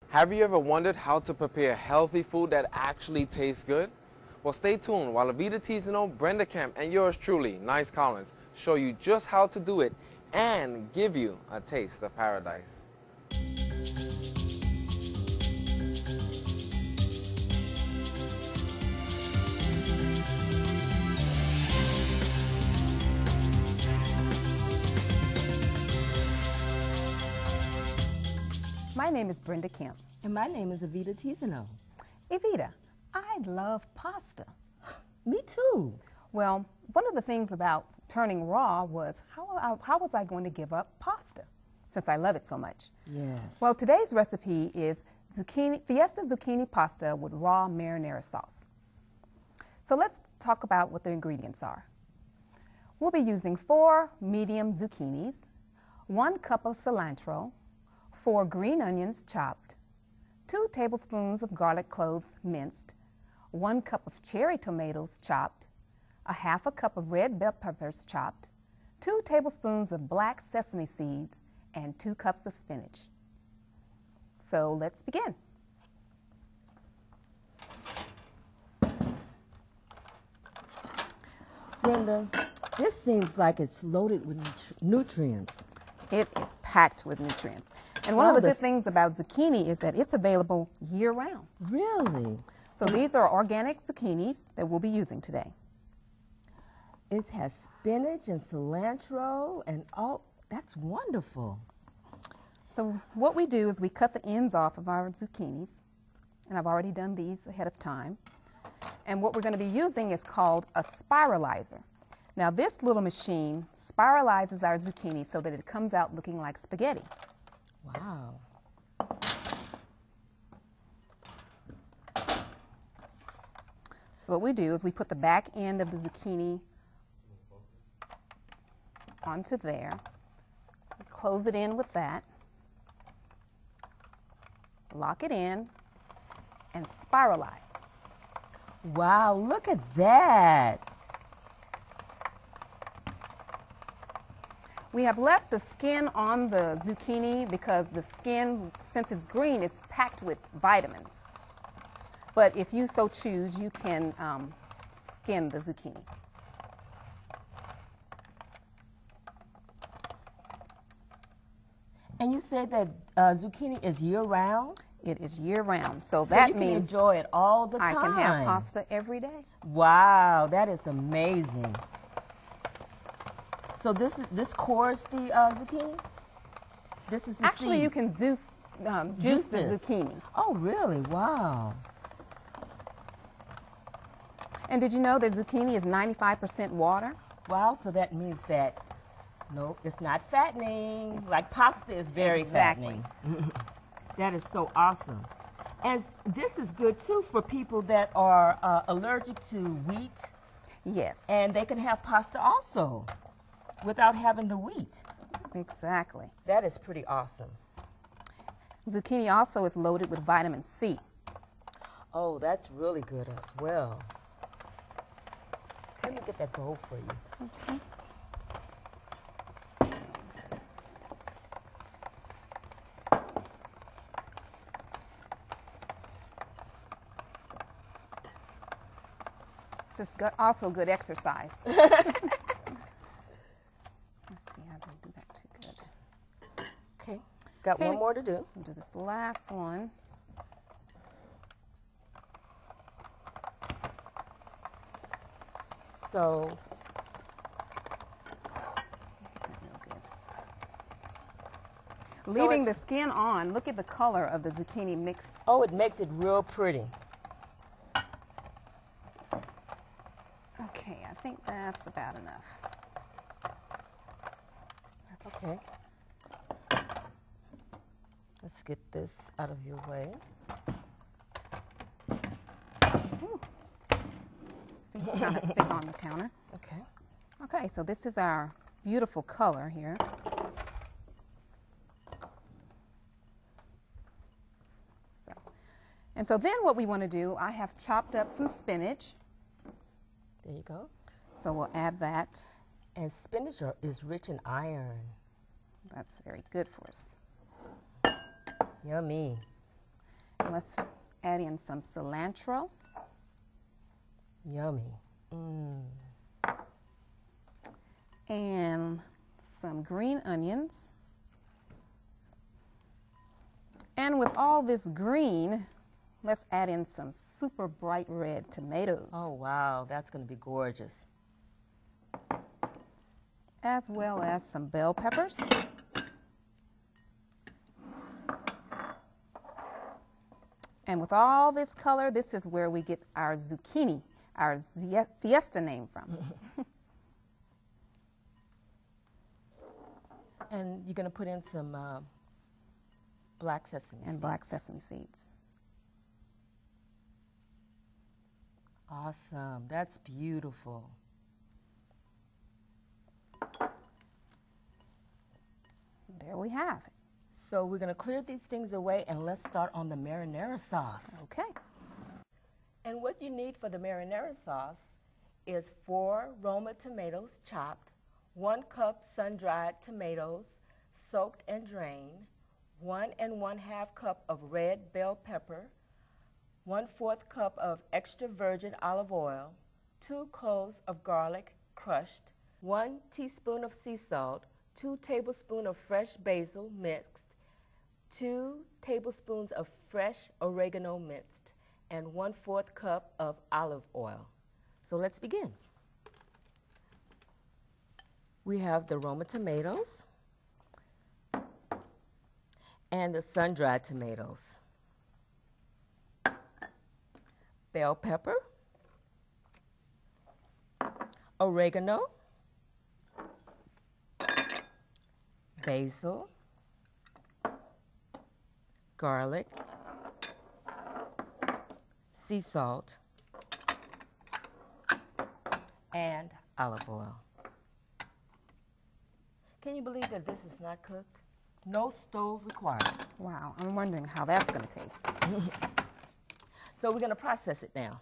Have you ever wondered how to prepare healthy food that actually tastes good? Well, stay tuned while Avita Tizano, Brenda Kemp, and yours truly, Nice Collins, show you just how to do it and give you a taste of paradise. My name is Brenda Kemp. And my name is Avita Tizano. Evita, I love pasta. Me too. Well, one of the things about turning raw was how was I going to give up pasta since I love it so much? Yes. Well, today's recipe is Fiesta Zucchini pasta with raw marinara sauce. So let's talk about what the ingredients are. We'll be using 4 medium zucchinis, 1 cup of cilantro, 4 green onions chopped, 2 tablespoons of garlic cloves minced, 1 cup of cherry tomatoes chopped, a half a cup of red bell peppers chopped, 2 tablespoons of black sesame seeds, and 2 cups of spinach. So let's begin. Brenda, this seems like it's loaded with nutrients. It is packed with nutrients. And one of the good things about zucchini is that it's available year-round. Really? So these are organic zucchinis that we'll be using today. It has spinach and cilantro and all. That's wonderful. So what we do is we cut the ends off of our zucchinis, and I've already done these ahead of time. And what we're going to be using is called a spiralizer. Now this little machine spiralizes our zucchini so that it comes out looking like spaghetti. Wow. So what we do is we put the back end of the zucchini onto there, we close it in with that, lock it in, and spiralize. Wow, look at that. We have left the skin on the zucchini because the skin, since it's green, it's packed with vitamins. But if you so choose, you can skin the zucchini. And you said that zucchini is year-round? It is year-round, so So that you can means enjoy it all the I time. can have pasta every day. Wow, that is amazing. So this cores the zucchini? This is the Actually, seed. you can juice the this. zucchini. Oh, really? Wow. And did you know that zucchini is 95% water? Wow, so that means that, no, it's not fattening. Like pasta is very Exactly. fattening. That is so awesome. And this is good, too, for people that are allergic to wheat. Yes. And they can have pasta also without having the wheat. Exactly. That is pretty awesome. Zucchini also is loaded with vitamin C. Oh, that's really good as well. Let me get that bowl for you. Okay. It's also good exercise. Let's see, I didn't do that too good. Okay, got one more to do. We'll do this last one. So, Leaving the skin on, look at the color of the zucchini mix. oh, it makes it real pretty. Okay, I think that's about enough. Okay. Let's get this out of your way. Kind of stick on the counter. Okay. Okay, so this is our beautiful color here. So then what we want to do, I have chopped up some spinach. There you go. So we'll add that. And spinach is rich in iron. That's very good for us. Yummy. Let's add in some cilantro. Yummy. And some green onions. And with all this green, let's add in some super bright red tomatoes. Oh, wow. That's going to be gorgeous. As well as some bell peppers. And with all this color, this is where we get our zucchini, our Fiesta name from. And you're going to put in some black sesame seeds. And black sesame seeds. Awesome. That's beautiful. There we have it. So we're going to clear these things away, and let's start on the marinara sauce. Okay. And what you need for the marinara sauce is 4 Roma tomatoes chopped, 1 cup sun-dried tomatoes soaked and drained, 1 1/2 cup of red bell pepper, 1/4 cup of extra virgin olive oil, 2 cloves of garlic crushed, 1 teaspoon of sea salt, 2 tablespoons of fresh basil mixed, 2 tablespoons of fresh oregano minced, and 1/4 cup of olive oil. So let's begin. We have the Roma tomatoes and the sun-dried tomatoes, bell pepper, oregano, basil, garlic, sea salt, and olive oil. Can you believe that this is not cooked? No stove required. Wow, I'm wondering how that's going to taste. So we're going to process it now.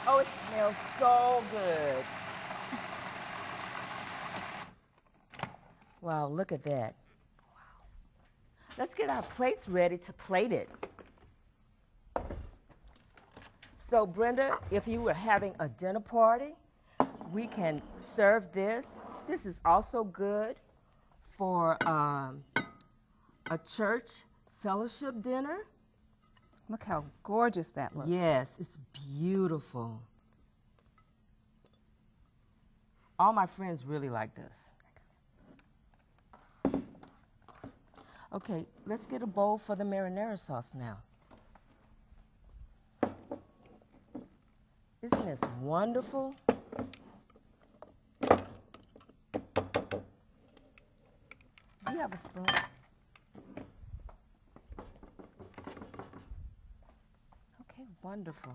Oh, it smells so good. Wow, look at that. Wow. Let's get our plates ready to plate it. So, Brenda, if you were having a dinner party, we can serve this. This is also good for a church fellowship dinner. Look how gorgeous that looks. Yes, it's beautiful. All my friends really like this. Okay, let's get a bowl for the marinara sauce now. Isn't this wonderful? Do you have a spoon? Okay, wonderful.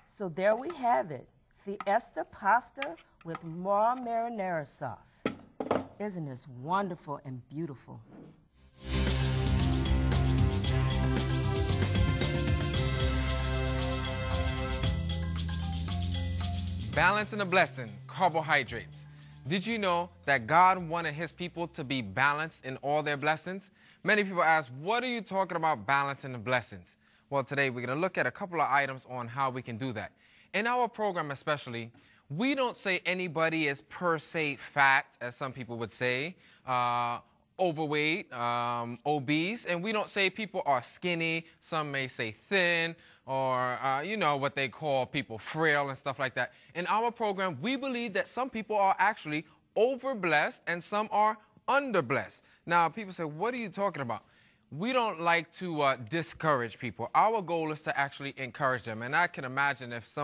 So there we have it, Fiesta pasta with raw marinara sauce. Isn't this wonderful and beautiful? Balance and a blessing, carbohydrates. Did you know that God wanted his people to be balanced in all their blessings? Many people ask, what are you talking about balancing the blessings? Well, today we're going to look at a couple of items on how we can do that. In our program especially, we don't say anybody is per se fat, as some people would say, overweight, obese, and we don't say people are skinny. Some may say thin, or, you know, what they call people frail and stuff like that. In our program, we believe that some people are actually over-blessed and some are under-blessed. Now, people say, what are you talking about? We don't like to discourage people. Our goal is to actually encourage them. And I can imagine if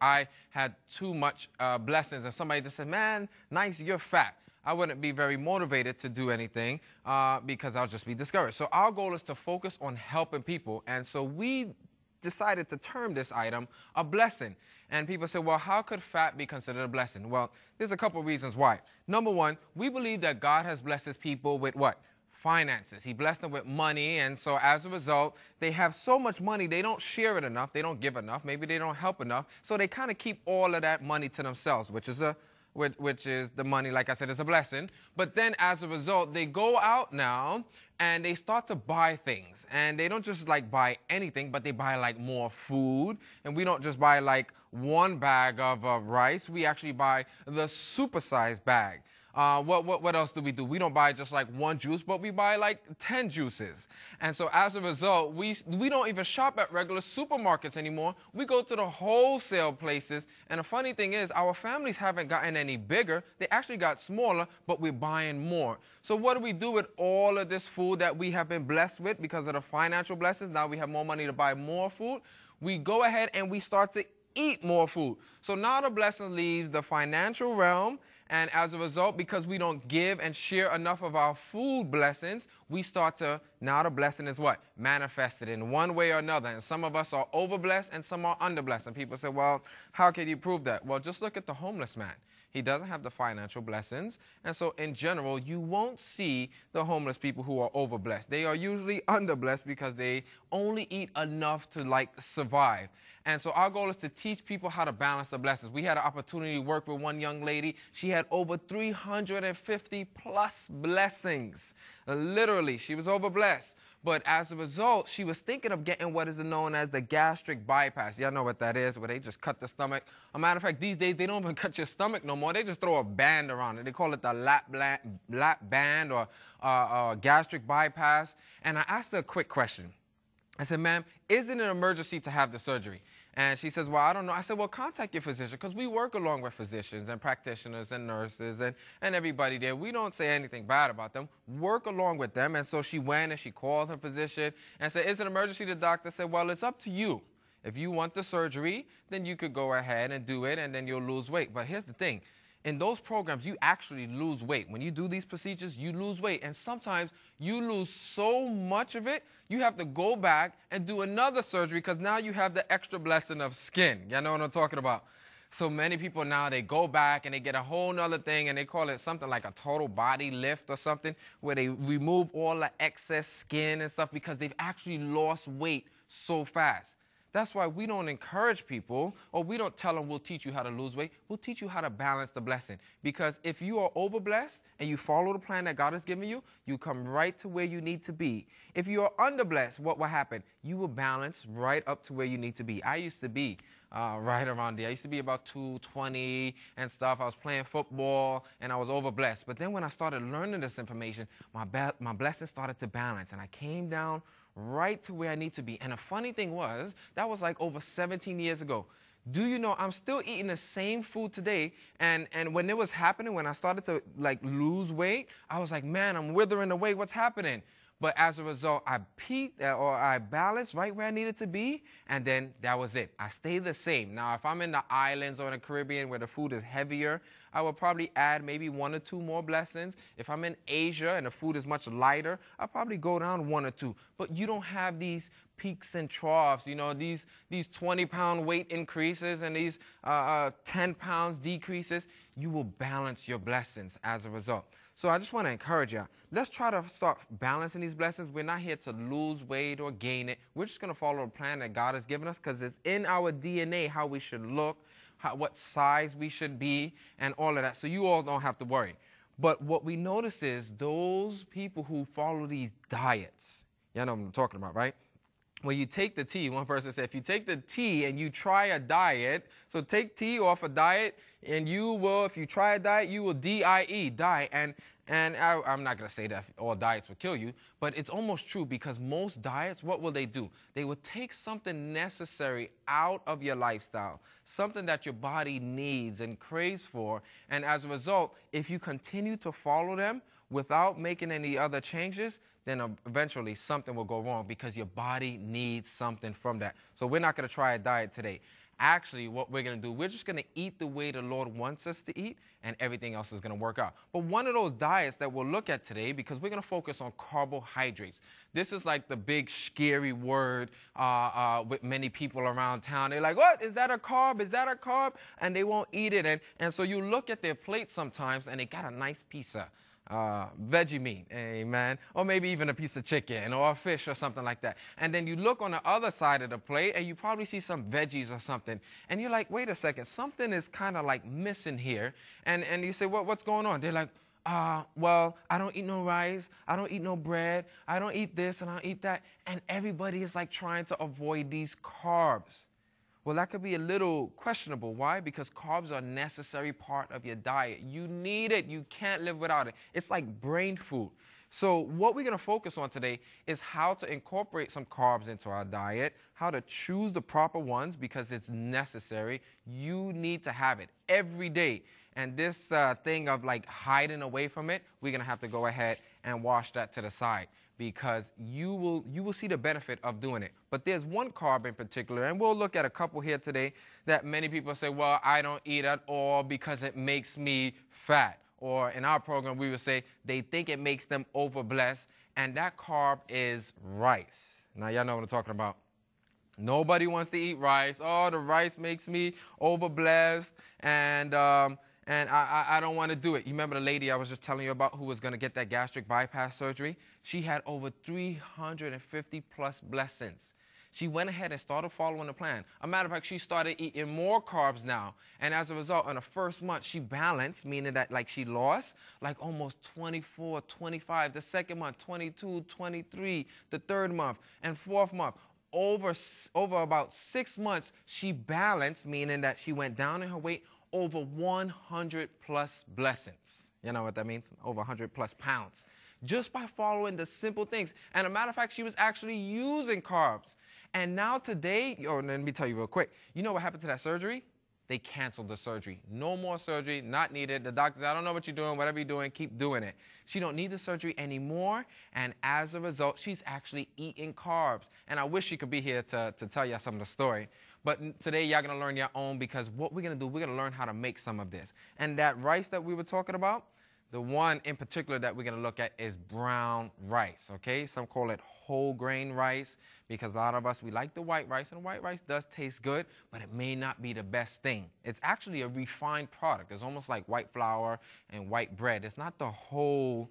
I had too much blessings, if somebody just said, man, nice, you're fat, I wouldn't be very motivated to do anything because I'll just be discouraged. So our goal is to focus on helping people. And so we decided to term this item a blessing. And people say, well, how could fat be considered a blessing? Well, there's a couple of reasons why. Number one, we believe that God has blessed his people with what? finances. He blessed them with money, and so as a result, they have so much money, they don't share it enough, they don't give enough, maybe they don't help enough, so they kind of keep all of that money to themselves, which is the money, like I said, is a blessing. But then as a result, they go out now and they start to buy things. And they don't just like buy anything, but they buy like more food. And we don't just buy like one bag of rice. We actually buy the supersized bag. What else do? We don't buy just like one juice, but we buy like 10 juices. And so as a result, we don't even shop at regular supermarkets anymore. We go to the wholesale places. And the funny thing is, our families haven't gotten any bigger. They actually got smaller, but we're buying more. So what do we do with all of this food that we have been blessed with because of the financial blessings? Now we have more money to buy more food. We go ahead and we start to eat more food. So now the blessing leaves the financial realm. And as a result, because we don't give and share enough of our food blessings, we start to, now the blessing is what? Manifested in one way or another. And some of us are overblessed and some are underblessed. And people say, well, how can you prove that? Well, just look at the homeless man. He doesn't have the financial blessings. And so in general, you won't see the homeless people who are overblessed. They are usually underblessed because they only eat enough to like survive. And so our goal is to teach people how to balance the blessings. We had an opportunity to work with one young lady. She had over 350 plus blessings. Literally, she was overblessed. But as a result, she was thinking of getting what is known as the gastric bypass. Y'all know what that is, where they just cut the stomach. As a matter of fact, these days, they don't even cut your stomach no more. They just throw a band around it. They call it the lap band or gastric bypass. And I asked her a quick question. I said, ma'am, is it an emergency to have the surgery? And she says, well, I don't know. I said, well, contact your physician, because we work along with physicians and practitioners and nurses and everybody there. We don't say anything bad about them. Work along with them. And so she went and she called her physician and said, is it an emergency? The doctor said, well, it's up to you. If you want the surgery, then you could go ahead and do it, and then you'll lose weight. But here's the thing. In those programs, you actually lose weight. When you do these procedures, you lose weight. And sometimes you lose so much of it, you have to go back and do another surgery because now you have the extra blessing of skin. Y'all know what I'm talking about? So many people now, they go back and they get a whole nother thing, and they call it something like a total body lift or something, where they remove all the excess skin and stuff because they've actually lost weight so fast. That's why we don't encourage people, or we don't tell them we'll teach you how to lose weight. We'll teach you how to balance the blessing. Because if you are overblessed and you follow the plan that God has given you, you come right to where you need to be. If you are underblessed, what will happen? You will balance right up to where you need to be. I used to be right around there. I used to be about 220 and stuff. I was playing football and I was overblessed. But then when I started learning this information, my blessing started to balance, and I came down right to where I need to be. And the funny thing was, that was like over 17 years ago. Do you know, I'm still eating the same food today, and when it was happening, when I started to like lose weight, I was like, man, I'm withering away, what's happening? But as a result, I peaked or I balanced right where I needed to be, and then that was it. I stayed the same. Now, if I'm in the islands or in the Caribbean where the food is heavier, I will probably add maybe 1 or 2 more blessings. If I'm in Asia and the food is much lighter, I'll probably go down 1 or 2. But you don't have these peaks and troughs, you know, these 20-pound weight increases and these 10 pounds decreases. You will balance your blessings as a result. So I just want to encourage you. Let's try to start balancing these blessings. We're not here to lose weight or gain it. We're just going to follow the plan that God has given us, because it's in our DNA how we should look, what size we should be, and all of that. So you all don't have to worry. But what we notice is those people who follow these diets, you know what I'm talking about, right? When you take the tea, one person said, if you take the tea and you try a diet, so take tea off a diet, and you will, if you try a diet, you will die. And I'm not going to say that all diets will kill you, but it's almost true, because most diets, what will they do? They will take something necessary out of your lifestyle, something that your body needs and craves for, and as a result, if you continue to follow them without making any other changes, then eventually something will go wrong, because your body needs something from that. So we're not going to try a diet today. Actually, what we're going to do, we're just going to eat the way the Lord wants us to eat, and everything else is going to work out. But one of those diets that we'll look at today, because we're going to focus on carbohydrates. This is like the big scary word with many people around town. They're like, what? Is that a carb? Is that a carb? And they won't eat it. And so you look at their plate sometimes, and they got a nice piece of veggie meat, amen, or maybe even a piece of chicken or a fish or something like that. And then you look on the other side of the plate and you probably see some veggies or something. And you're like, wait a second, something is kind of like missing here. And you say, what's going on? They're like, well, I don't eat no rice, I don't eat no bread, I don't eat this and I don't eat that. And everybody is like trying to avoid these carbs. Well, that could be a little questionable. Why? Because carbs are a necessary part of your diet. You need it. You can't live without it. It's like brain food. So what we're going to focus on today is how to incorporate some carbs into our diet, how to choose the proper ones because it's necessary. You need to have it every day. And this thing of like hiding away from it, we're going to have to go ahead and wash that to the side, because you will see the benefit of doing it. But there's one carb in particular, and we'll look at a couple here today that many people say, well, I don't eat at all because it makes me fat. Or in our program, we would say they think it makes them overblessed, and that carb is rice. Now, y'all know what I'm talking about. Nobody wants to eat rice. Oh, the rice makes me overblessed, and I don't want to do it. You remember the lady I was just telling you about who was going to get that gastric bypass surgery? She had over 350 plus blessings. She went ahead and started following the plan. A matter of fact, she started eating more carbs now. And as a result, in the first month, she balanced, meaning that like she lost like almost 24, 25. The second month, 22, 23. The third month and fourth month. Over about 6 months, she balanced, meaning that she went down in her weight over 100 plus blessings. You know what that means? Over 100 plus pounds. Just by following the simple things. And a matter of fact, she was actually using carbs. And now today, let me tell you real quick. You know what happened to that surgery? They canceled the surgery. No more surgery, not needed. The doctor said, I don't know what you're doing. Whatever you're doing, keep doing it. She don't need the surgery anymore. And as a result, she's actually eating carbs. And I wish she could be here to tell you some of the story. But today, y'all going to learn your own, because what we're going to do, we're going to learn how to make some of this. And that rice that we were talking about, the one in particular that we're going to look at is brown rice, okay? Some call it whole grain rice, because a lot of us, we like the white rice, and white rice does taste good, but it may not be the best thing. It's actually a refined product. It's almost like white flour and white bread. It's not the whole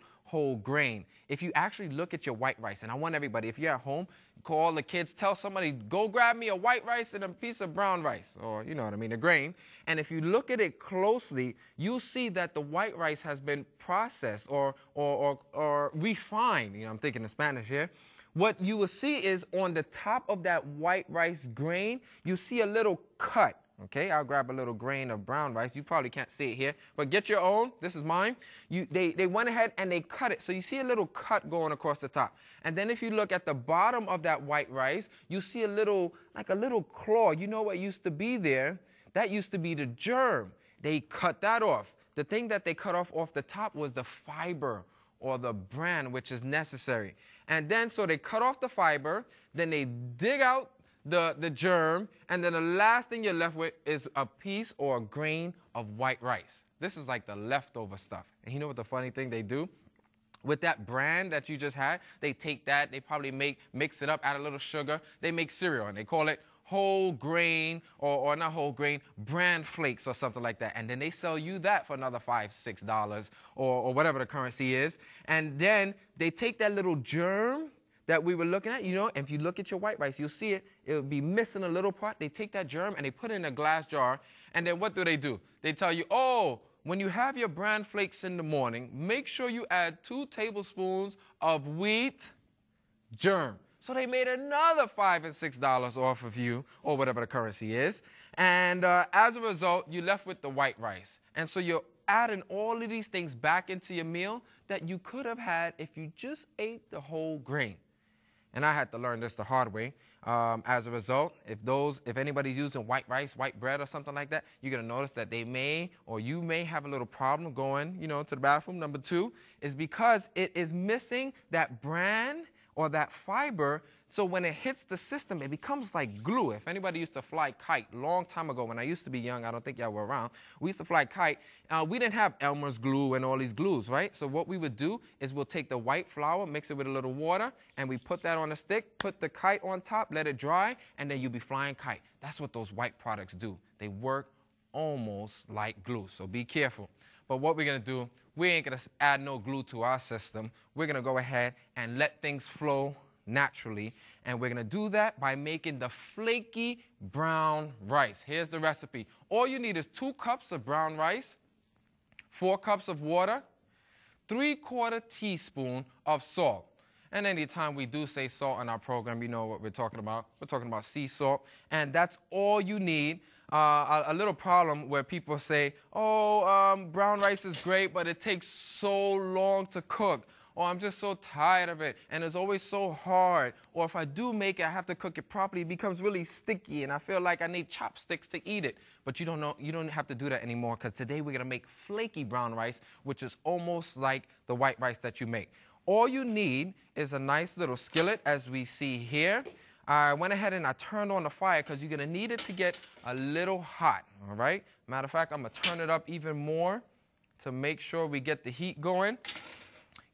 grain. If you actually look at your white rice, and I want everybody, if you're at home, call the kids, tell somebody, go grab me a white rice and a piece of brown rice, or you know what I mean, a grain. And if you look at it closely, you'll see that the white rice has been processed or refined. You know, I'm thinking in Spanish here. What you will see is on the top of that white rice grain, you see a little cut. Okay, I'll grab a little grain of brown rice. You probably can't see it here, but get your own. This is mine. They went ahead and they cut it. So you see a little cut going across the top. And then if you look at the bottom of that white rice, you see a little, like a little claw. You know what used to be there? That used to be the germ. They cut that off. The thing that they cut off the top was the fiber or the bran, which is necessary. And then so they cut off the fiber, then they dig out the germ, and then the last thing you're left with is a piece or a grain of white rice. This is like the leftover stuff. And you know what the funny thing they do? With that bran that you just had, they take that, they probably mix it up, add a little sugar, they make cereal, and they call it whole grain, or not whole grain, bran flakes or something like that. And then they sell you that for another $5, $6, or whatever the currency is. And then they take that little germ that we were looking at, you know, if you look at your white rice, you'll see it. It'll be missing a little part. They take that germ and they put it in a glass jar. And then what do? They tell you, oh, when you have your bran flakes in the morning, make sure you add 2 tablespoons of wheat germ. So they made another $5 and $6 off of you, or whatever the currency is. And as a result, you're left with the white rice. And so you're adding all of these things back into your meal that you could have had if you just ate the whole grain. And I had to learn this the hard way. As a result, if anybody's using white rice, white bread, or something like that, you're going to notice that you may have a little problem going, you know, to the bathroom. Number 2 is because it is missing that bran or that fiber. So when it hits the system, it becomes like glue. If anybody used to fly kite a long time ago, when I used to be young, I don't think y'all were around, we used to fly kite. We didn't have Elmer's glue and all these glues, right? So what we would do is we'll take the white flour, mix it with a little water, and we put that on a stick, put the kite on top, let it dry, and then you'll be flying kite. That's what those white products do. They work almost like glue, so be careful. But what we're going to do, we ain't going to add no glue to our system. We're going to go ahead and let things flow naturally. And we're going to do that by making the flaky brown rice. Here's the recipe. All you need is 2 cups of brown rice, 4 cups of water, 3/4 teaspoon of salt. And anytime we do say salt in our program, you know what we're talking about. We're talking about sea salt. And that's all you need. A little problem where people say, oh, brown rice is great, but it takes so long to cook. Or I'm just so tired of it, and it's always so hard. Or if I do make it, I have to cook it properly. It becomes really sticky, and I feel like I need chopsticks to eat it. But you don't have to do that anymore, because today we're going to make flaky brown rice, which is almost like the white rice that you make. All you need is a nice little skillet, as we see here. I went ahead and I turned on the fire because you're going to need it to get a little hot, all right? Matter of fact, I'm going to turn it up even more to make sure we get the heat going.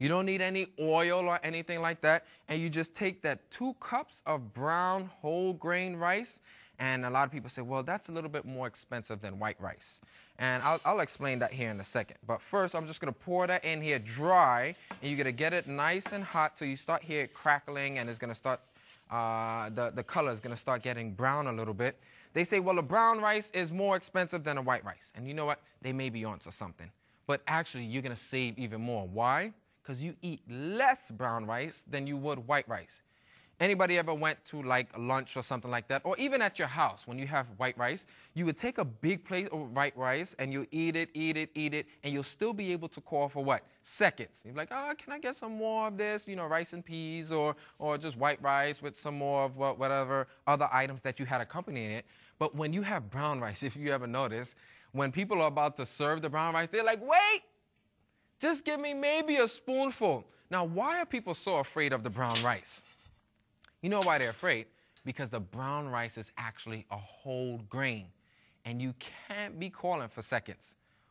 You don't need any oil or anything like that. And you just take that 2 cups of brown whole grain rice. And a lot of people say, well, that's a little bit more expensive than white rice. And I'll explain that here in a second. But first, I'm just going to pour that in here dry. And you're going to get it nice and hot. So you start here crackling, and it's going to start, the color is going to start getting brown a little bit. They say, well, a brown rice is more expensive than a white rice. And you know what? They may be onto something. But actually, you're going to save even more. Why? Because you eat less brown rice than you would white rice. Anybody ever went to like lunch or something like that? Or even at your house, when you have white rice, you would take a big plate of white rice and you eat it, and you'll still be able to call for what? Seconds. You're like, oh, can I get some more of this? You know, rice and peas, or just white rice with some more of whatever other items that you had accompanying it. But when you have brown rice, if you ever notice, when people are about to serve the brown rice, they're like, wait! Just give me maybe a spoonful. Now, why are people so afraid of the brown rice? You know why they're afraid? Because the brown rice is actually a whole grain, and you can't be calling for seconds.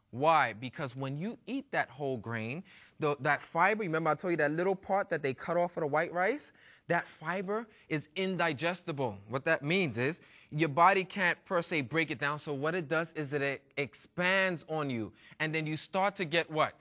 Why? Because when you eat that whole grain, that fiber, remember I told you that little part that they cut off of the white rice? That fiber is indigestible. What that means is your body can't per se break it down, so what it does is it expands on you, and then you start to get what?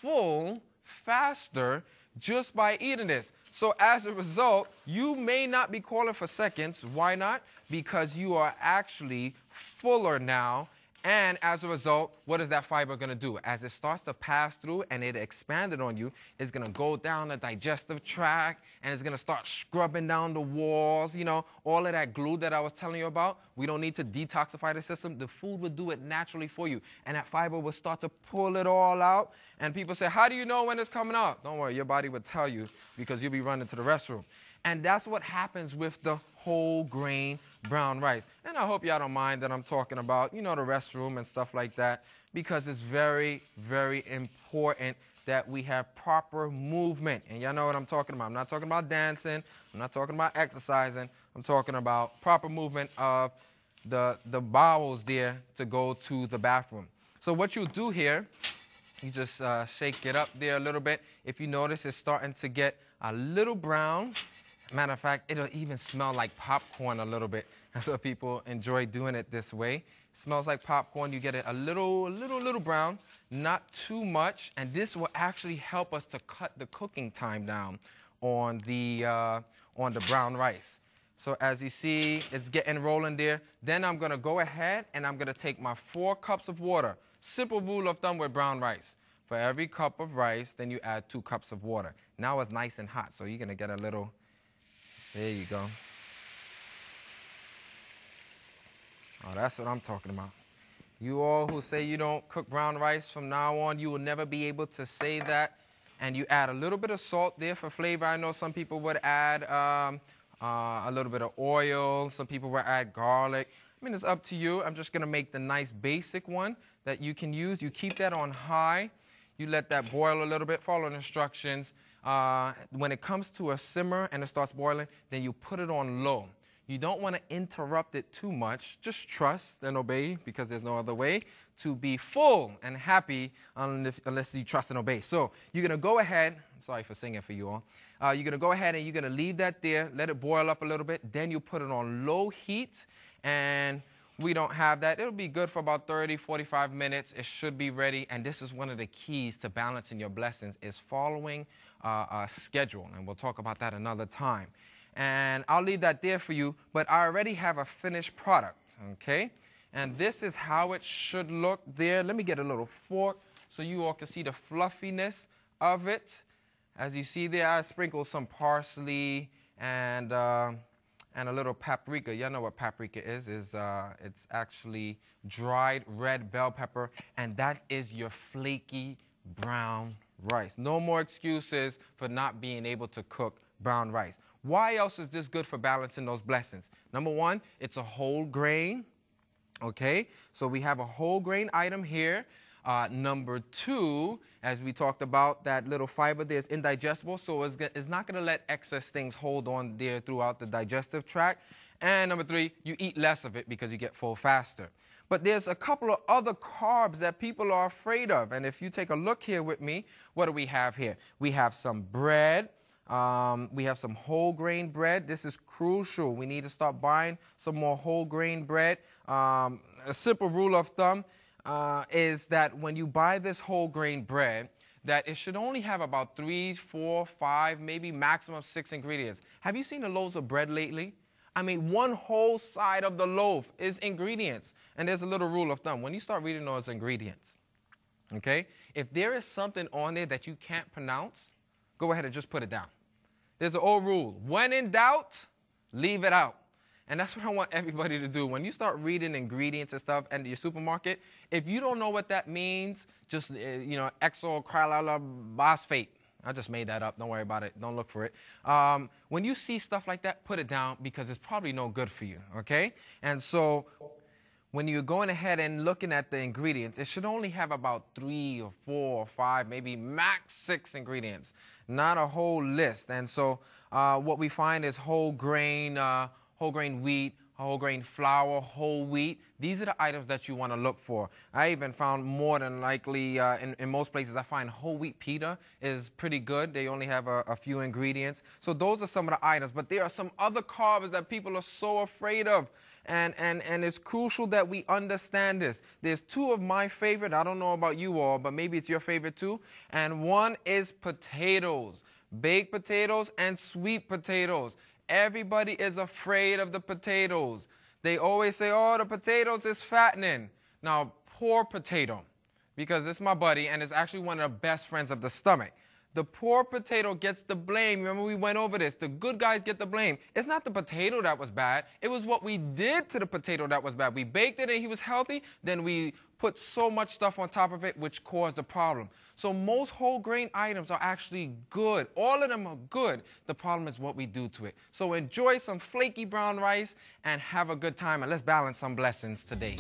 Full faster just by eating this. So as a result, you may not be calling for seconds. Why not? Because you are actually fuller now. And as a result, what is that fiber going to do? As it starts to pass through and it expanded on you, it's going to go down the digestive tract, and it's going to start scrubbing down the walls, you know, all of that glue that I was telling you about. We don't need to detoxify the system. The food will do it naturally for you. And that fiber will start to pull it all out. And people say, how do you know when it's coming out? Don't worry, your body will tell you, because you'll be running to the restroom. And that's what happens with the whole grain brown rice. And I hope y'all don't mind that I'm talking about, you know, the restroom and stuff like that, because it's very, very important that we have proper movement. And y'all know what I'm talking about. I'm not talking about dancing. I'm not talking about exercising. I'm talking about proper movement of the bowels there to go to the bathroom. So what you do here, you just shake it up there a little bit. If you notice, it's starting to get a little brown. Matter of fact, it'll even smell like popcorn a little bit. That's why people enjoy doing it this way. It smells like popcorn. You get it a little brown, not too much. And this will actually help us to cut the cooking time down on the brown rice. So as you see, it's getting rolling there. Then I'm going to go ahead and I'm going to take my 4 cups of water. Simple rule of thumb with brown rice. For every cup of rice, then you add 2 cups of water. Now it's nice and hot, so you're going to get a little... There you go. Oh, that's what I'm talking about. You all who say you don't cook brown rice, from now on, you will never be able to say that. And you add a little bit of salt there for flavor. I know some people would add a little bit of oil. Some people would add garlic. I mean, it's up to you. I'm just going to make the nice basic one that you can use. You keep that on high. You let that boil a little bit. Follow the instructions. When it comes to a simmer and it starts boiling, then you put it on low. You don't want to interrupt it too much. Just trust and obey, because there's no other way to be full and happy unless you trust and obey. So you're going to go ahead. I'm sorry for singing for you all. You're going to go ahead and you're going to leave that there, let it boil up a little bit. Then you put it on low heat. And we don't have that. It'll be good for about 30, 45 minutes. It should be ready. And this is one of the keys to balancing your blessings, is following a schedule. And we'll talk about that another time. And I'll leave that there for you. But I already have a finished product, okay? And this is how it should look there. Let me get a little fork so you all can see the fluffiness of it. As you see there, I sprinkled some parsley and a little paprika. Y'all know what paprika is. It's actually dried red bell pepper, and that is your flaky brown rice. No more excuses for not being able to cook brown rice. Why else is this good for balancing those blessings? Number one, it's a whole grain. Okay, so we have a whole grain item here. Number two, as we talked about, that little fiber there is indigestible, so it's not going to let excess things hold on there throughout the digestive tract. And number three, you eat less of it because you get full faster. But there's a couple of other carbs that people are afraid of. And if you take a look here with me, what do we have here? We have some bread. We have some whole grain bread. This is crucial. We need to start buying some more whole grain bread. A simple rule of thumb is that when you buy this whole grain bread, that it should only have about 3, 4, 5, maybe maximum 6 ingredients. Have you seen the loaves of bread lately? I mean, one whole side of the loaf is ingredients. And there's a little rule of thumb. When you start reading those ingredients, okay, if there is something on there that you can't pronounce, go ahead and just put it down. There's an old rule. When in doubt, leave it out. And that's what I want everybody to do. When you start reading ingredients and stuff at your supermarket, if you don't know what that means, just, exocrillosphate. I just made that up. Don't worry about it. Don't look for it. When you see stuff like that, put it down because it's probably no good for you, okay? And so when you're going ahead and looking at the ingredients, it should only have about 3 or 4 or 5, maybe max 6 ingredients, not a whole list. And so what we find is whole grain wheat, whole grain flour, whole wheat. These are the items that you want to look for. I even found more than likely, in most places, I find whole wheat pita is pretty good. They only have a few ingredients. So those are some of the items. But there are some other carbs that people are so afraid of. And it's crucial that we understand this. There's 2 of my favorite. I don't know about you all, but maybe it's your favorite too. And one is potatoes, baked potatoes and sweet potatoes. Everybody is afraid of the potatoes. They always say, oh, the potatoes is fattening. Now, poor potato, because it's my buddy and it's actually one of the best friends of the stomach. The poor potato gets the blame. Remember, we went over this. The good guys get the blame. It's not the potato that was bad. It was what we did to the potato that was bad. We baked it and he was healthy. Then we put so much stuff on top of it, which caused the problem. So most whole grain items are actually good. All of them are good. The problem is what we do to it. So enjoy some flaky brown rice and have a good time. And let's balance some blessings today.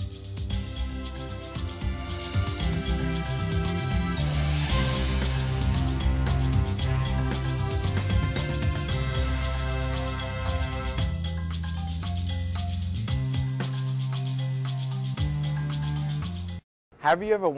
Have you ever